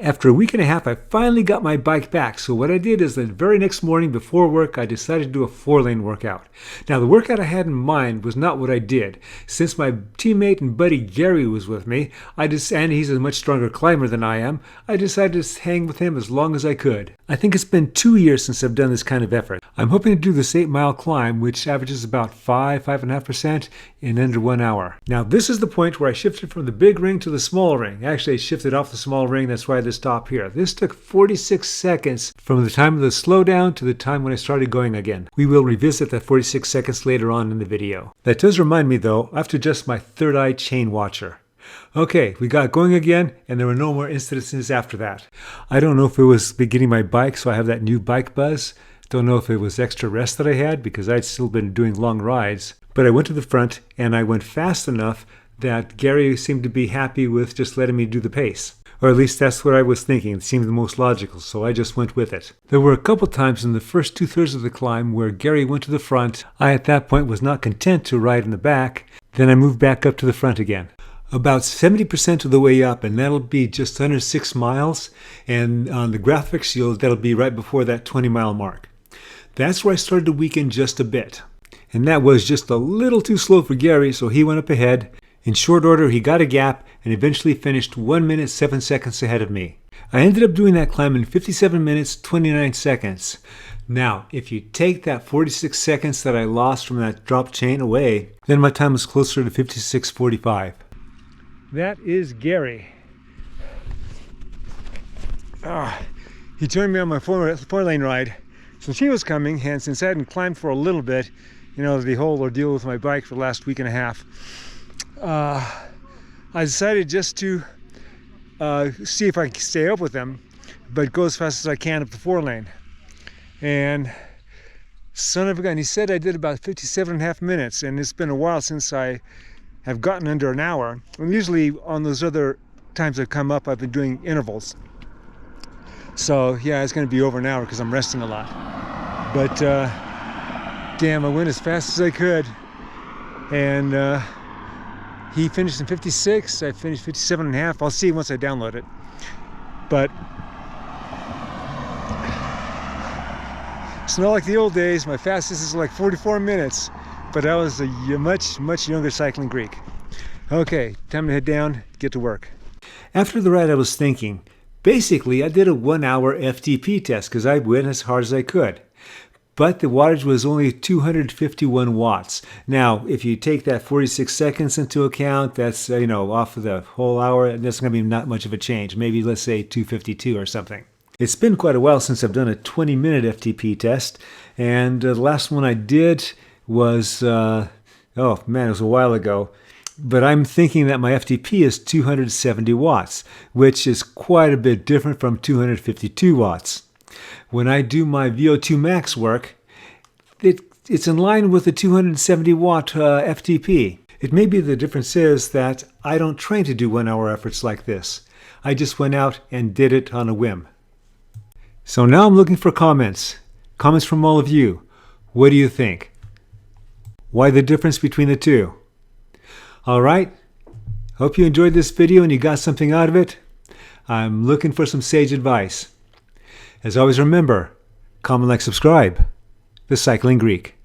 After a week and a half, I finally got my bike back. So what I did is the very next morning before work, I decided to do a 4-lane workout. Now the workout I had in mind was not what I did. Since my teammate and buddy Gary was with me, and he's a much stronger climber than I am, I decided to hang with him as long as I could. I think it's been 2 years since I've done this kind of effort. I'm hoping to do this 8-mile climb, which averages about 5.5% in under 1 hour. Now this is the point where I shifted from the big ring to the small ring. Actually, I shifted off the small ring, that's why I stop here. This took 46 seconds from the time of the slowdown to the time when I started going again. We will revisit that 46 seconds later on in the video. That does remind me though, I have to adjust my third eye chain watcher. Okay, we got going again, and there were no more incidences after that. I don't know if it was beginning my bike, so I have that new bike buzz. Don't know if it was extra rest that I had, because I'd still been doing long rides. But I went to the front, and I went fast enough that Gary seemed to be happy with just letting me do the pace. Or at least that's what I was thinking. It seemed the most logical, so I just went with it. There were a couple times in the first 2/3 of the climb where Gary went to the front. I at that point was not content to ride in the back. Then I moved back up to the front again. About 70% of the way up, and that'll be just under 6 miles. And on the graphics, that'll be right before that 20-mile mark. That's where I started to weaken just a bit. And that was just a little too slow for Gary, so he went up ahead. In short order, he got a gap and eventually finished 1 minute 7 seconds ahead of me. I ended up doing that climb in 57 minutes 29 seconds. Now, if you take that 46 seconds that I lost from that drop chain away, then my time was closer to 56:45. That is Gary. He joined me on my 4-lane ride. Since he was coming, and since I hadn't climbed for a little bit, the whole ordeal with my bike for the last week and a half, I decided just to see if I can stay up with him, but go as fast as I can up the 4-lane. And son of a gun, he said I did about 57.5 minutes, and it's been a while since I have gotten under an hour. And usually on those other times I've come up, I've been doing intervals. So yeah, it's going to be over an hour because I'm resting a lot. But damn, I went as fast as I could, and he finished in 56, I finished 57.5. I'll see once I download it. But it's not like the old days. My fastest is like 44 minutes, but I was a much younger cycling Greek. Okay, time to head down, get to work. After the ride, I was thinking, basically I did a 1-hour FTP test because I went as hard as I could. But the wattage was only 251 watts. Now, if you take that 46 seconds into account, that's, off of the whole hour, that's going to be not much of a change. Maybe, let's say, 252 or something. It's been quite a while since I've done a 20-minute FTP test. And the last one I did was, it was a while ago. But I'm thinking that my FTP is 270 watts, which is quite a bit different from 252 watts. When I do my VO2 max work, it's in line with the 270 watt FTP. It may be the difference is that I don't train to do 1-hour efforts like this. I just went out and did it on a whim. So now I'm looking for comments. Comments from all of you. What do you think? Why the difference between the two? All right. Hope you enjoyed this video and you got something out of it. I'm looking for some sage advice. As always, remember, comment, like, subscribe. The Cycling Greek.